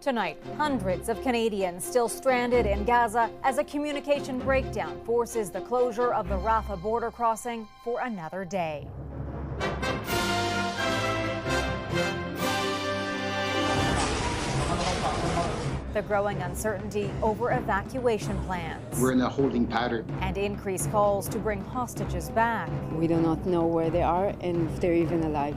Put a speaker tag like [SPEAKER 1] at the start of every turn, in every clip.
[SPEAKER 1] Tonight, hundreds of Canadians still stranded in Gaza as a communication breakdown forces the closure of the Rafah border crossing for another day. The growing uncertainty over evacuation plans.
[SPEAKER 2] We're in a holding pattern.
[SPEAKER 1] And increased calls to bring hostages back.
[SPEAKER 3] We do not know where they are and if they're even alive.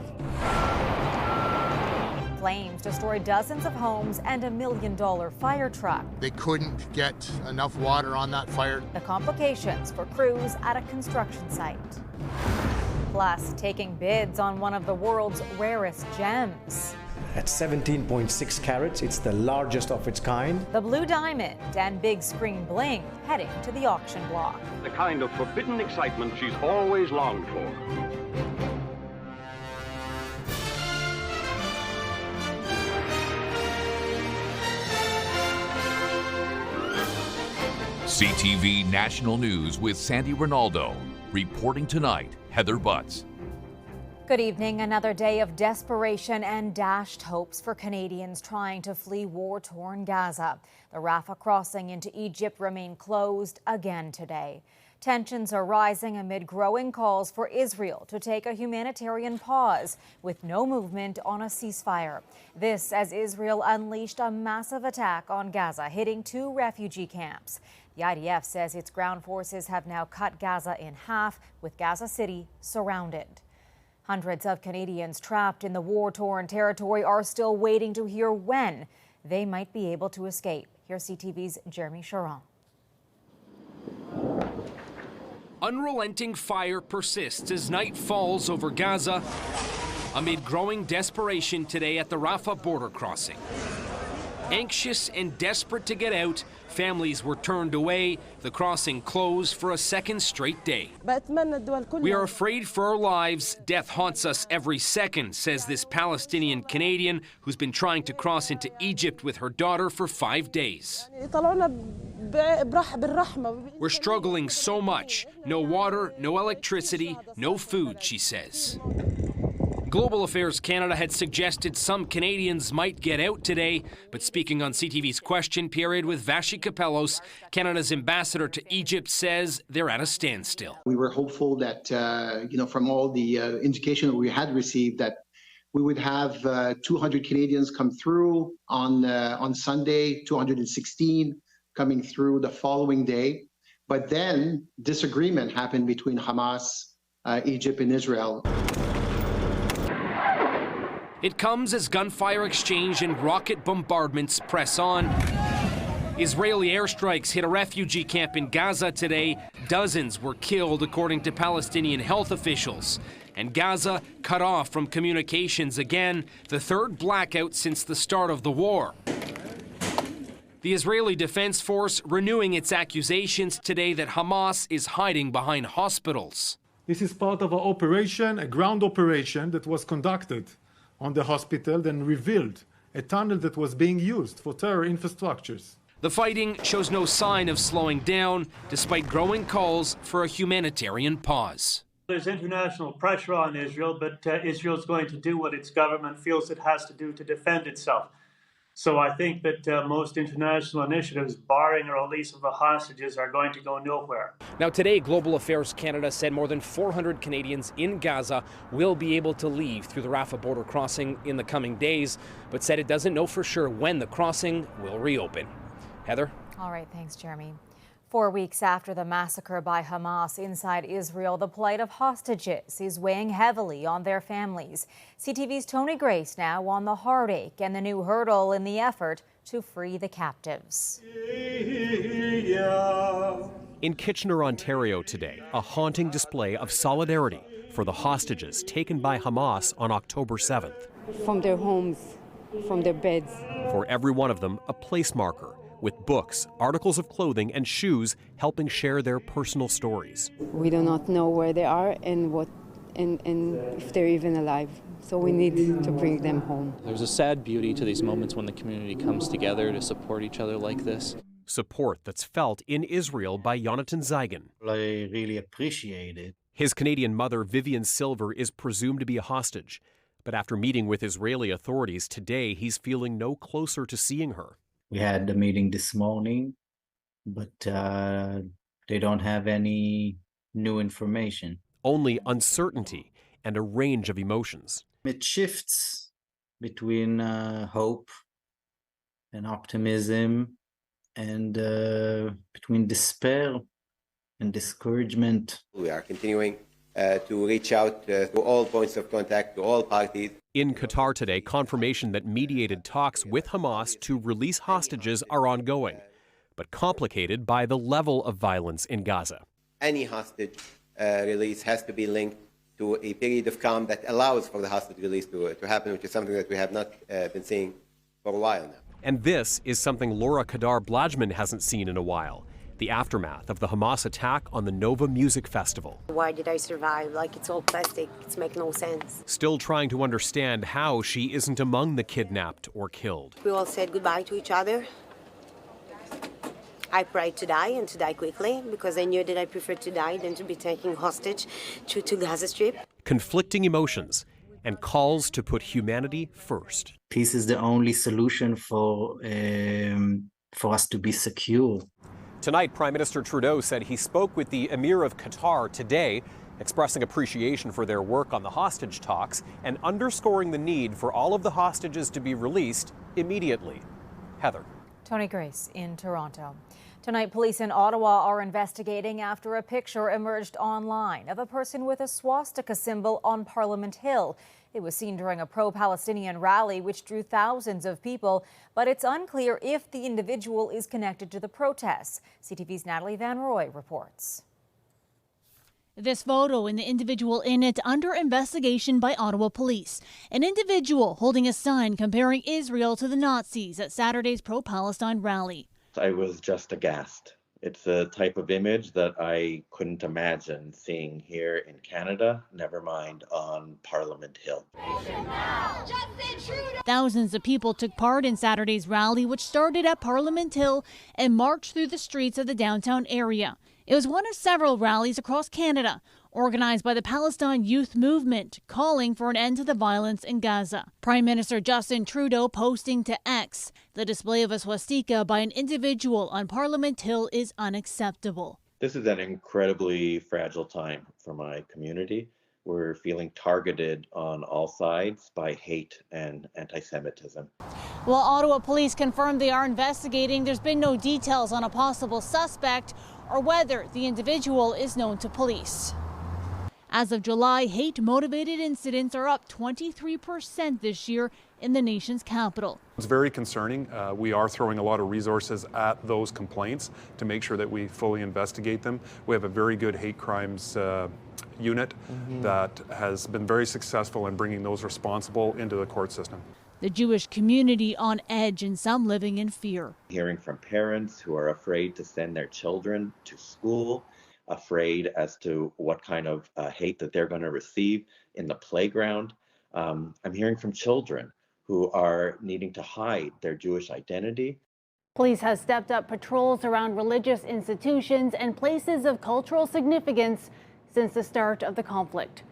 [SPEAKER 1] Flames destroyed dozens of homes and $1 million fire truck.
[SPEAKER 4] They couldn't get enough water on that fire.
[SPEAKER 1] The complications for crews at a construction site. Plus, taking bids on one of the world's rarest gems.
[SPEAKER 5] At 17.6 carats, it's the largest of its kind.
[SPEAKER 1] The blue diamond and big screen bling heading to the auction block.
[SPEAKER 6] The kind of forbidden excitement she's always longed for.
[SPEAKER 7] CTV National News with Sandy Ronaldo. Reporting tonight, Heather Butts.
[SPEAKER 1] Good evening. Another day of desperation and dashed hopes for Canadians trying to flee war-torn Gaza. The Rafah crossing into Egypt remain closed again today. Tensions are rising amid growing calls for Israel to take a humanitarian pause with no movement on a ceasefire. This as Israel unleashed a massive attack on Gaza, hitting 2 refugee camps. The IDF says its ground forces have now cut Gaza in half, with Gaza City surrounded. Hundreds of Canadians trapped in the war-torn territory are still waiting to hear when they might be able to escape. Here's CTV's Jeremy Charon.
[SPEAKER 8] Unrelenting fire persists as night falls over Gaza amid growing desperation today at the Rafah border crossing. Anxious and desperate to get out, families were turned away, the crossing closed for a second straight day. We are afraid for our lives. Death haunts us every second, says this Palestinian Canadian who's been trying to cross into Egypt with her daughter for 5 days. We're struggling so much. No water, no electricity, no food, she says. Global Affairs Canada had suggested some Canadians might get out today, but speaking on CTV's question period with Vashi Kapelos, Canada's ambassador to Egypt says they're at a standstill.
[SPEAKER 2] We were hopeful that, from all the indication that we had received, that we would have 200 Canadians come through on Sunday, 216 coming through the following day. But then disagreement happened between Hamas, Egypt, and Israel.
[SPEAKER 8] It comes as gunfire exchange and rocket bombardments press on. Israeli airstrikes hit a refugee camp in Gaza today. Dozens were killed, according to Palestinian health officials. And Gaza cut off from communications again, the third blackout since the start of the war. The Israeli Defense Force renewing its accusations today that Hamas is hiding behind hospitals.
[SPEAKER 9] This is part of an operation, a ground operation that was conducted on the hospital, then revealed a tunnel that was being used for terror infrastructures.
[SPEAKER 8] The fighting shows no sign of slowing down, despite growing calls for a humanitarian pause.
[SPEAKER 10] There's international pressure on Israel, but Israel's going to do what its government feels it has to do to defend itself. So I think that most international initiatives, barring a release of the hostages, are going to go nowhere.
[SPEAKER 8] Now today, Global Affairs Canada said more than 400 Canadians in Gaza will be able to leave through the Rafah border crossing in the coming days, but said it doesn't know for sure when the crossing will reopen. Heather?
[SPEAKER 1] All right, thanks, Jeremy. 4 weeks after the massacre by Hamas inside Israel, the plight of hostages is weighing heavily on their families. CTV's Tony Grace now on the heartache and the new hurdle in the effort to free the captives.
[SPEAKER 11] In Kitchener, Ontario today, a haunting display of solidarity for the hostages taken by Hamas on October 7th.
[SPEAKER 3] From their homes, from their beds.
[SPEAKER 11] For every one of them, a place marker, with books, articles of clothing, and shoes helping share their personal stories.
[SPEAKER 3] We do not know where they are and if they're even alive. So we need to bring them home.
[SPEAKER 12] There's a sad beauty to these moments when the community comes together to support each other like this.
[SPEAKER 11] Support that's felt in Israel by Jonathan Zeigen.
[SPEAKER 13] I really appreciate it.
[SPEAKER 11] His Canadian mother, Vivian Silver, is presumed to be a hostage. But after meeting with Israeli authorities today, he's feeling no closer to seeing her.
[SPEAKER 13] We had the meeting this morning, but they don't have any new information.
[SPEAKER 11] Only uncertainty and a range of emotions.
[SPEAKER 13] It shifts between hope and optimism and between despair and discouragement.
[SPEAKER 14] We are continuing to reach out to all points of contact, to all parties.
[SPEAKER 11] In Qatar today, confirmation that mediated talks with Hamas to release hostages are ongoing, but complicated by the level of violence in Gaza.
[SPEAKER 14] Any hostage release has to be linked to a period of calm that allows for the hostage release to happen, which is something that we have not been seeing for a while now.
[SPEAKER 11] And this is something Laura Kadar-Blajman hasn't seen in a while. The aftermath of the Hamas attack on the Nova Music Festival.
[SPEAKER 15] Why did I survive? Like, it's all plastic. It's make no sense.
[SPEAKER 11] Still trying to understand how she isn't among the kidnapped or killed.
[SPEAKER 15] We all said goodbye to each other. I prayed to die and to die quickly because I knew that I preferred to die than to be taken hostage to Gaza Strip.
[SPEAKER 11] Conflicting emotions and calls to put humanity first.
[SPEAKER 13] Peace is the only solution for us to be secure.
[SPEAKER 11] Tonight, Prime Minister Trudeau said he spoke with the Emir of Qatar today, expressing appreciation for their work on the hostage talks and underscoring the need for all of the hostages to be released immediately. Heather.
[SPEAKER 1] Tony Grace in Toronto. Tonight, police in Ottawa are investigating after a picture emerged online of a person with a swastika symbol on Parliament Hill. It was seen during a pro-Palestinian rally which drew thousands of people, but it's unclear if the individual is connected to the protests. CTV's Natalie Van Roy reports.
[SPEAKER 16] This photo and the individual in it under investigation by Ottawa police. An individual holding a sign comparing Israel to the Nazis at Saturday's pro-Palestine rally.
[SPEAKER 17] I was just aghast. It's a type of image that I couldn't imagine seeing here in Canada, never mind on Parliament Hill.
[SPEAKER 16] Thousands of people took part in Saturday's rally, which started at Parliament Hill and marched through the streets of the downtown area. It was one of several rallies across Canada, organized by the Palestine Youth Movement, calling for an end to the violence in Gaza. Prime Minister Justin Trudeau posting to X, the display of a swastika by an individual on Parliament Hill is unacceptable.
[SPEAKER 17] This is an incredibly fragile time for my community. We're feeling targeted on all sides by hate and anti-Semitism.
[SPEAKER 16] While Ottawa police confirmed they are investigating, there's been no details on a possible suspect or whether the individual is known to police. As of July, hate-motivated incidents are up 23% this year in the nation's capital.
[SPEAKER 18] It's very concerning. We are throwing a lot of resources at those complaints to make sure that we fully investigate them. We have a very good hate crimes unit that has been very successful in bringing those responsible into the court system.
[SPEAKER 16] The Jewish community on edge and some living in fear.
[SPEAKER 17] Hearing from parents who are afraid to send their children to school, afraid as to what kind of hate that they're going to receive in the playground. I'm hearing from children who are needing to hide their Jewish identity.
[SPEAKER 16] Police have stepped up patrols around religious institutions and places of cultural significance since the start of the conflict.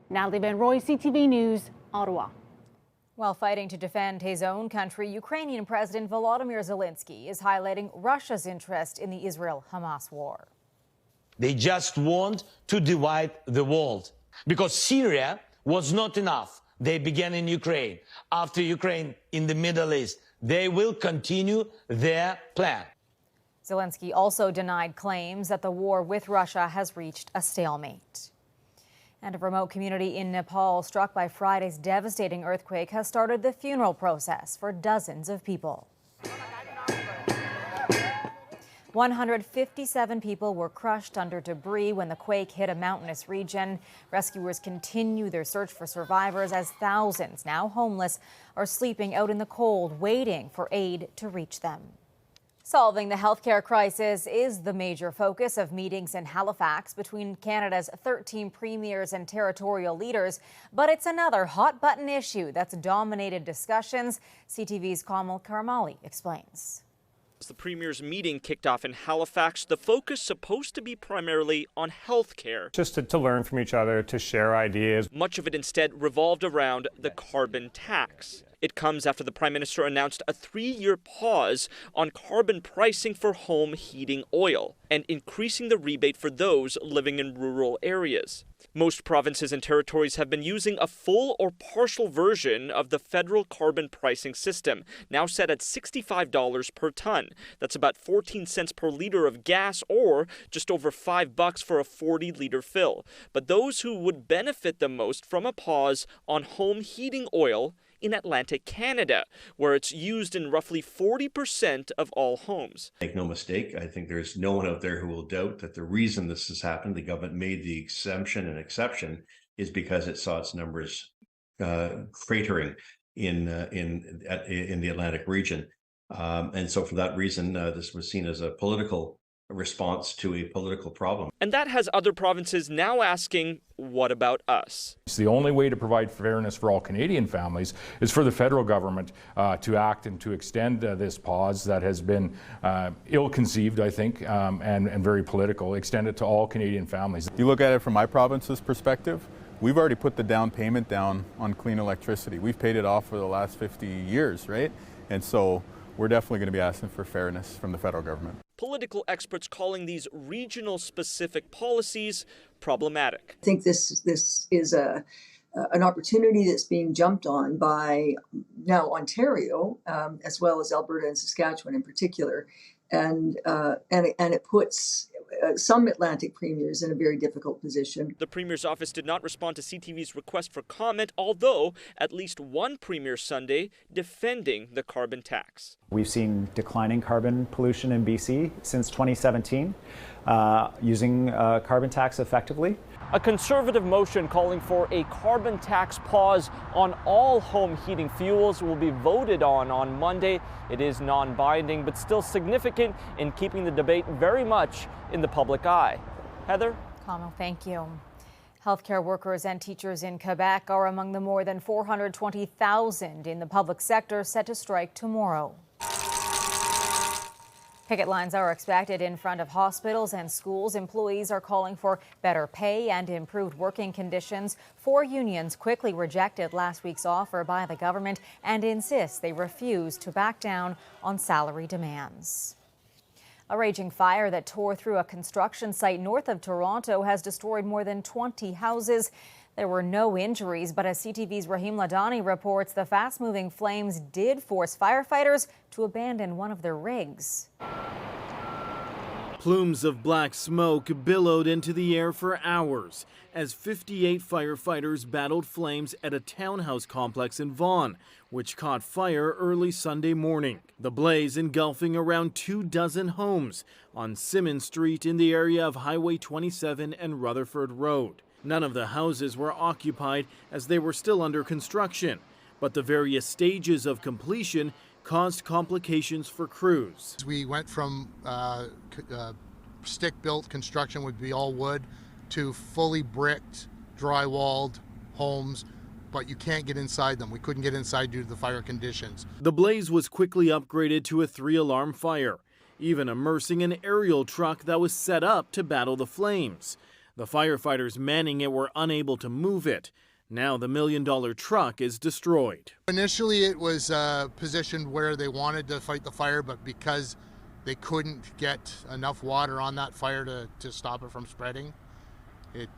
[SPEAKER 16] Natalie Van Roy, CTV News, Ottawa.
[SPEAKER 1] While fighting to defend his own country, Ukrainian President Volodymyr Zelensky is highlighting Russia's interest in the Israel-Hamas war.
[SPEAKER 19] They just want to divide the world because Syria was not enough. They began in Ukraine. After Ukraine, in the Middle East, they will continue their plan.
[SPEAKER 1] Zelensky also denied claims that the war with Russia has reached a stalemate. And a remote community in Nepal struck by Friday's devastating earthquake has started the funeral process for dozens of people. 157 people were crushed under debris when the quake hit a mountainous region. Rescuers continue their search for survivors as thousands, now homeless, are sleeping out in the cold, waiting for aid to reach them. Solving the healthcare crisis is the major focus of meetings in Halifax between Canada's 13 premiers and territorial leaders. But it's another hot-button issue that's dominated discussions. CTV's Kamal Karamali explains.
[SPEAKER 20] As the Premier's meeting kicked off in Halifax, the focus supposed to be primarily on health care.
[SPEAKER 21] Just to learn from each other, to share ideas.
[SPEAKER 20] Much of it instead revolved around the carbon tax. It comes after the Prime Minister announced a 3-year pause on carbon pricing for home heating oil and increasing the rebate for those living in rural areas. Most provinces and territories have been using a full or partial version of the federal carbon pricing system, now set at $65 per ton. That's about 14 cents per liter of gas, or just over $5 for a 40-liter fill. But those who would benefit the most from a pause on home heating oil in Atlantic Canada, where it's used in roughly 40% of all homes.
[SPEAKER 22] Make no mistake, I think there's no one out there who will doubt that the reason this has happened, the government made the exemption an exception, is because it saw its numbers cratering in the Atlantic region. And so for that reason, this was seen as a political response to a political problem.
[SPEAKER 20] And that has other provinces now asking, what about us?
[SPEAKER 23] It's the only way to provide fairness for all Canadian families is for the federal government to act and to extend this pause that has been ill-conceived, I think, and very political, extend it to all Canadian families.
[SPEAKER 24] You look at it from my province's perspective, we've already put the down payment down on clean electricity. We've paid it off for the last 50 years, right? And so we're definitely going to be asking for fairness from the federal government.
[SPEAKER 20] Political experts calling these regional-specific policies problematic.
[SPEAKER 25] I think this is an opportunity that's being jumped on by now Ontario, as well as Alberta and Saskatchewan in particular, and it puts some Atlantic premiers in a very difficult position.
[SPEAKER 20] The Premier's office did not respond to CTV's request for comment, although at least one Premier Sunday defending the carbon tax.
[SPEAKER 26] We've seen declining carbon pollution in BC since 2017, using carbon tax effectively.
[SPEAKER 20] A Conservative motion calling for a carbon tax pause on all home heating fuels will be voted on Monday. It is non-binding, but still significant in keeping the debate very much in the public eye. Heather?
[SPEAKER 1] Connell, thank you. Healthcare workers and teachers in Quebec are among the more than 420,000 in the public sector set to strike tomorrow. Picket lines are expected in front of hospitals and schools. Employees are calling for better pay and improved working conditions. 4 unions quickly rejected last week's offer by the government and insist they refuse to back down on salary demands. A raging fire that tore through a construction site north of Toronto has destroyed more than 20 houses. There were no injuries, but as CTV's Rahim Ladani reports, the fast-moving flames did force firefighters to abandon one of their rigs.
[SPEAKER 27] Plumes of black smoke billowed into the air for hours as 58 firefighters battled flames at a townhouse complex in Vaughan, which caught fire early Sunday morning. The blaze engulfing around 24 homes on Simmons Street in the area of Highway 27 and Rutherford Road. None of the houses were occupied as they were still under construction, but the various stages of completion caused complications for crews.
[SPEAKER 4] We went from stick-built construction would be all wood to fully bricked, drywalled homes, but you can't get inside them. We couldn't get inside due to the fire conditions.
[SPEAKER 27] The blaze was quickly upgraded to a 3-alarm fire, even immersing an aerial truck that was set up to battle the flames. The firefighters manning it were unable to move it. Now the $1 million truck is destroyed.
[SPEAKER 4] Initially it was positioned where they wanted to fight the fire, but because they couldn't get enough water on that fire to stop it from spreading, it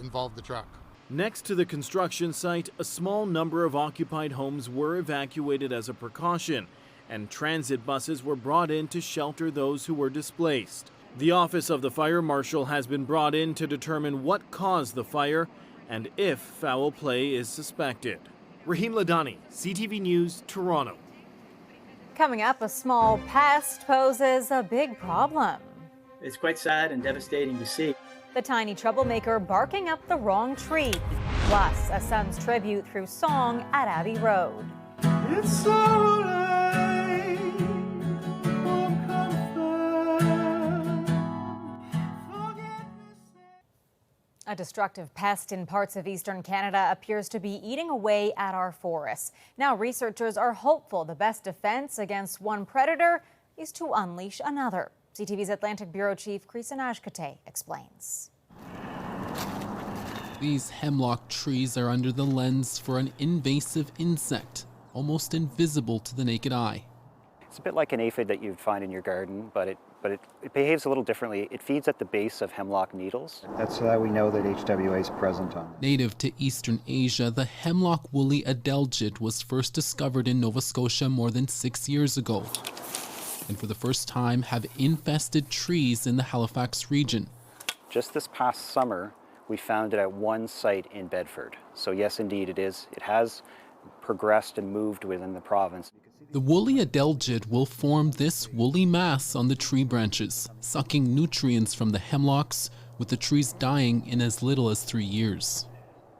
[SPEAKER 4] involved the truck.
[SPEAKER 27] Next to the construction site, a small number of occupied homes were evacuated as a precaution, and transit buses were brought in to shelter those who were displaced. The office of the fire marshal has been brought in to determine what caused the fire and if foul play is suspected. Rahim Ladani, CTV News, Toronto.
[SPEAKER 1] Coming up, a small pest poses a big problem.
[SPEAKER 28] It's quite sad and devastating to see.
[SPEAKER 1] The tiny troublemaker barking up the wrong tree. Plus, a son's tribute through song at Abbey Road.
[SPEAKER 28] It's so late.
[SPEAKER 1] A destructive pest in parts of eastern Canada appears to be eating away at our forests. Now researchers are hopeful the best defense against one predator is to unleash another. CTV's Atlantic Bureau Chief Krisa Najkate explains.
[SPEAKER 2] These hemlock trees are under the lens for an invasive insect, almost invisible to the naked eye.
[SPEAKER 3] It's a bit like an aphid that you'd find in your garden, but it behaves a little differently. It feeds at the base of hemlock needles.
[SPEAKER 5] That's how we know that HWA is present on it.
[SPEAKER 2] Native to Eastern Asia, the hemlock woolly adelgid was first discovered in Nova Scotia more than 6 years ago, and for the first time have infested trees in the Halifax region.
[SPEAKER 3] Just this past summer, we found it at one site in Bedford. So yes, indeed it is. It has progressed and moved within the province.
[SPEAKER 2] The woolly adelgid will form this woolly mass on the tree branches, sucking nutrients from the hemlocks, with the trees dying in as little as 3 years.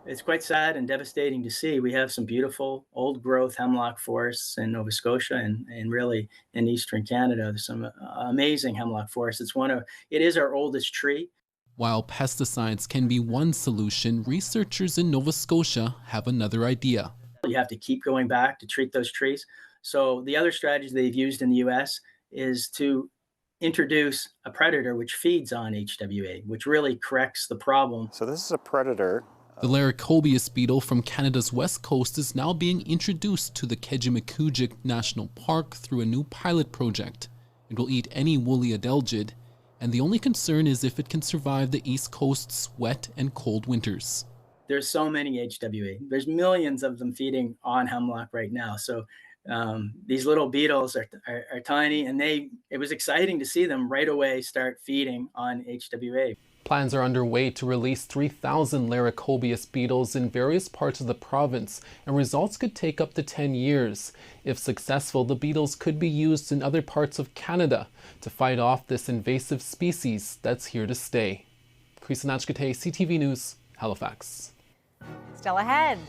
[SPEAKER 28] It's quite sad and devastating to see. We have some beautiful old growth hemlock forests in Nova Scotia and really in Eastern Canada. There's some amazing hemlock forests. It is our oldest tree.
[SPEAKER 2] While pesticides can be one solution, researchers in Nova Scotia have another idea.
[SPEAKER 28] You have to keep going back to treat those trees. So the other strategy they've used in the US is to introduce a predator which feeds on HWA, which really corrects the problem.
[SPEAKER 3] So this is a predator.
[SPEAKER 2] The Laricobius beetle from Canada's west coast is now being introduced to the Kejimkujik National Park through a new pilot project. It will eat any woolly adelgid, and the only concern is if it can survive the East Coast's wet and cold winters.
[SPEAKER 28] There's so many HWA. There's millions of them feeding on hemlock right now. So these little beetles are tiny, and it was exciting to see them right away start feeding on HWA.
[SPEAKER 2] Plans are underway to release 3,000 Laricobius beetles in various parts of the province, and results could take up to 10 years. If successful, the beetles could be used in other parts of Canada to fight off this invasive species that's here to stay. Krisa Najkate, CTV News, Halifax.
[SPEAKER 1] Still ahead.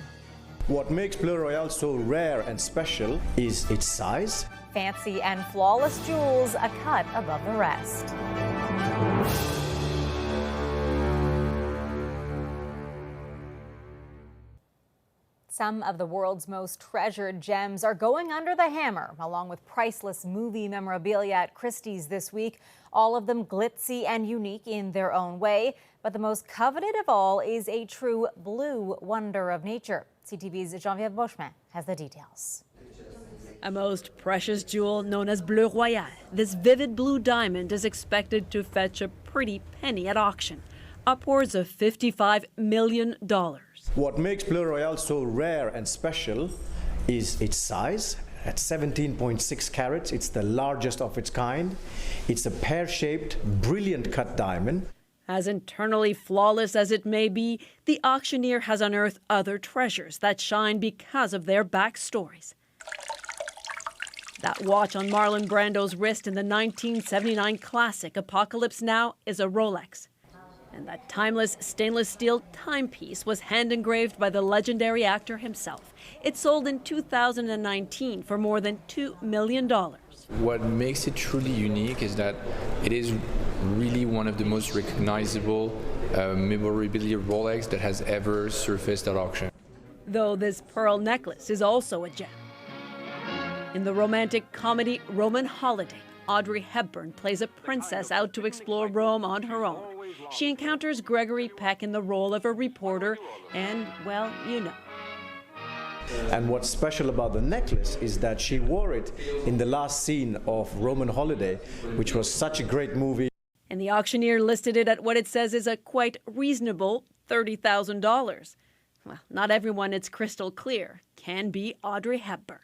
[SPEAKER 6] What makes Bleu Royale so rare and special is its size.
[SPEAKER 1] Fancy and flawless jewels a cut above the rest. Some of the world's most treasured gems are going under the hammer, along with priceless movie memorabilia at Christie's this week. All of them glitzy and unique in their own way. But the most coveted of all is a true blue wonder of nature. CTV's Geneviève Beauchemin has the details.
[SPEAKER 7] A most precious jewel known as Bleu Royale. This vivid blue diamond is expected to fetch a pretty penny at auction, upwards of $55 million.
[SPEAKER 6] What makes Bleu Royale so rare and special is its size. At 17.6 carats, it's the largest of its kind. It's a pear-shaped, brilliant cut diamond.
[SPEAKER 7] As internally flawless as it may be, the auctioneer has unearthed other treasures that shine because of their backstories. That watch on Marlon Brando's wrist in the 1979 classic Apocalypse Now is a Rolex. And that timeless stainless steel timepiece was hand-engraved by the legendary actor himself. It sold in 2019 for more than $2 million.
[SPEAKER 8] What makes it truly unique is that it is really one of the most recognizable memorabilia Rolex that has ever surfaced at auction.
[SPEAKER 7] Though this pearl necklace is also a gem. In the romantic comedy Roman Holiday, Audrey Hepburn plays a princess out to explore Rome on her own. She encounters Gregory Peck in the role of a reporter, and, well, you know.
[SPEAKER 6] And what's special about the necklace is that she wore it in the last scene of Roman Holiday, which was such a great movie.
[SPEAKER 7] And the auctioneer listed it at what it says is a quite reasonable $30,000. Well, not everyone, it's crystal clear, can be Audrey Hepburn.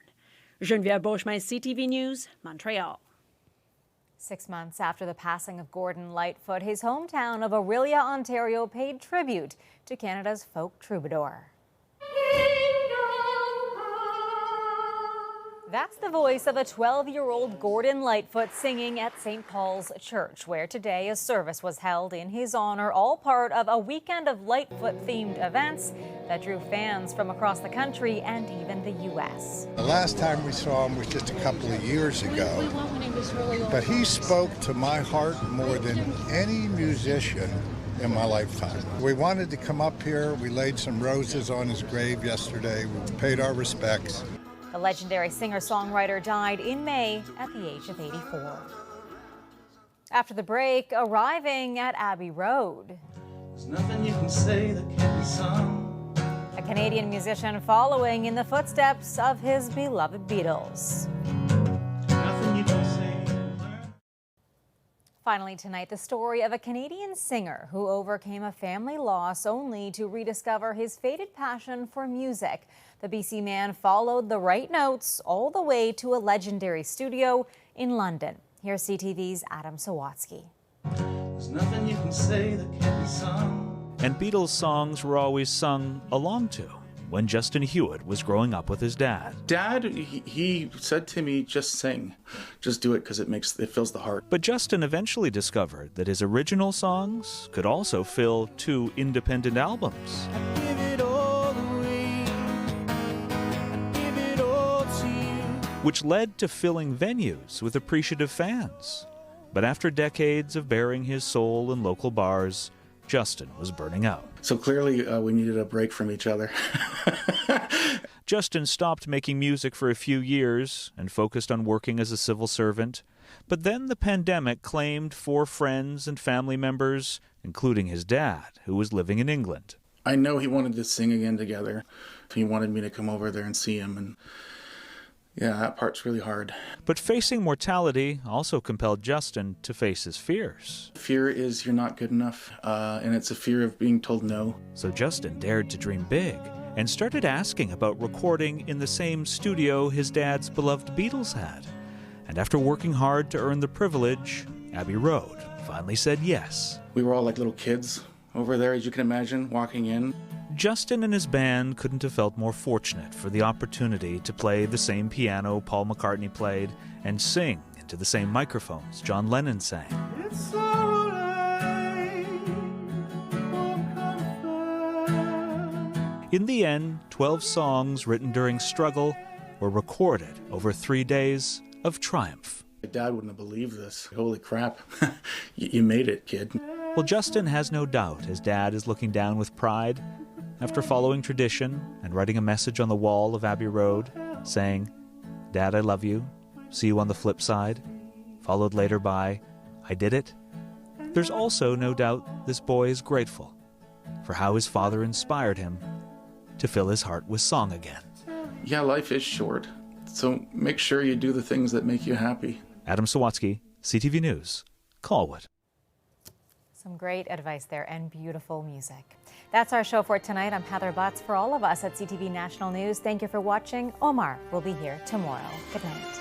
[SPEAKER 7] Geneviève Beauchemin, CTV News, Montreal.
[SPEAKER 1] 6 months after the passing of Gordon Lightfoot, his hometown of Orillia, Ontario, paid tribute to Canada's folk troubadour. That's the voice of a 12-year-old Gordon Lightfoot singing at St. Paul's Church, where today a service was held in his honor, all part of a weekend of Lightfoot-themed events that drew fans from across the country and even the U.S.
[SPEAKER 9] The last time we saw him was just a couple of years ago, but he spoke to my heart more than any musician in my lifetime. We wanted to come up here. We laid some roses on his grave yesterday. We paid our respects.
[SPEAKER 1] The legendary singer-songwriter died in May at the age of 84. After the break, arriving at Abbey Road.
[SPEAKER 10] There's nothing you can say that can't be sung.
[SPEAKER 1] A Canadian musician following in the footsteps of his beloved Beatles.
[SPEAKER 10] Nothing you can say.
[SPEAKER 1] Finally tonight, the story of a Canadian singer who overcame a family loss only to rediscover his faded passion for music. The BC man followed the right notes all the way to a legendary studio in London. Here's CTV's Adam Swastika.
[SPEAKER 10] There's nothing you can say that can't be sung.
[SPEAKER 11] And Beatles songs were always sung along to when Justin Hewitt was growing up with his dad.
[SPEAKER 12] Dad, he said to me, just sing. Just do it because it fills the heart.
[SPEAKER 11] But Justin eventually discovered that his original songs could also fill 2 independent albums.
[SPEAKER 10] I give it all away. I give it all to you.
[SPEAKER 11] Which led to filling venues with appreciative fans. But after decades of bearing his soul in local bars, Justin was burning out.
[SPEAKER 12] So clearly we needed a break from each other.
[SPEAKER 11] Justin stopped making music for a few years and focused on working as a civil servant. But then the pandemic claimed 4 friends and family members, including his dad, who was living in England.
[SPEAKER 12] I know he wanted to sing again together. He wanted me to come over there and see him, and yeah, that part's really hard.
[SPEAKER 11] But facing mortality also compelled Justin to face his fears.
[SPEAKER 12] Fear is you're not good enough, and it's a fear of being told no.
[SPEAKER 11] So Justin dared to dream big and started asking about recording in the same studio his dad's beloved Beatles had. And after working hard to earn the privilege, Abbey Road finally said yes.
[SPEAKER 12] We were all like little kids over there, as you can imagine, walking in.
[SPEAKER 11] Justin and his band couldn't have felt more fortunate for the opportunity to play the same piano Paul McCartney played and sing into the same microphones John Lennon sang.
[SPEAKER 10] It's all right.
[SPEAKER 11] In the end, 12 songs written during struggle were recorded over 3 days of triumph.
[SPEAKER 12] My dad wouldn't have believed this. Holy crap. You made it, kid.
[SPEAKER 11] Well, Justin has no doubt his dad is looking down with pride after following tradition and writing a message on the wall of Abbey Road saying, "Dad, I love you. See you on the flip side," followed later by, "I did it." There's also no doubt this boy is grateful for how his father inspired him to fill his heart with song again.
[SPEAKER 12] Yeah, life is short, so make sure you do the things that make you happy.
[SPEAKER 11] Adam Swastika, CTV News, Colwood.
[SPEAKER 1] Some great advice there and beautiful music. That's our show for tonight. I'm Heather Butts. For all of us at CTV National News, thank you for watching. Omar will be here tomorrow. Good night.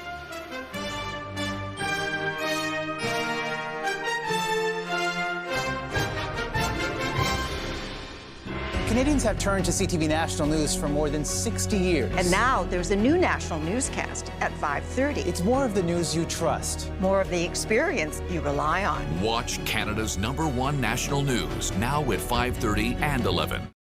[SPEAKER 13] Canadians have turned to CTV National News for more than 60 years.
[SPEAKER 14] And now there's a new national newscast at 5:30.
[SPEAKER 13] It's more of the news you trust.
[SPEAKER 14] More of the experience you rely on.
[SPEAKER 15] Watch Canada's #1 national news now at 5:30 and 11.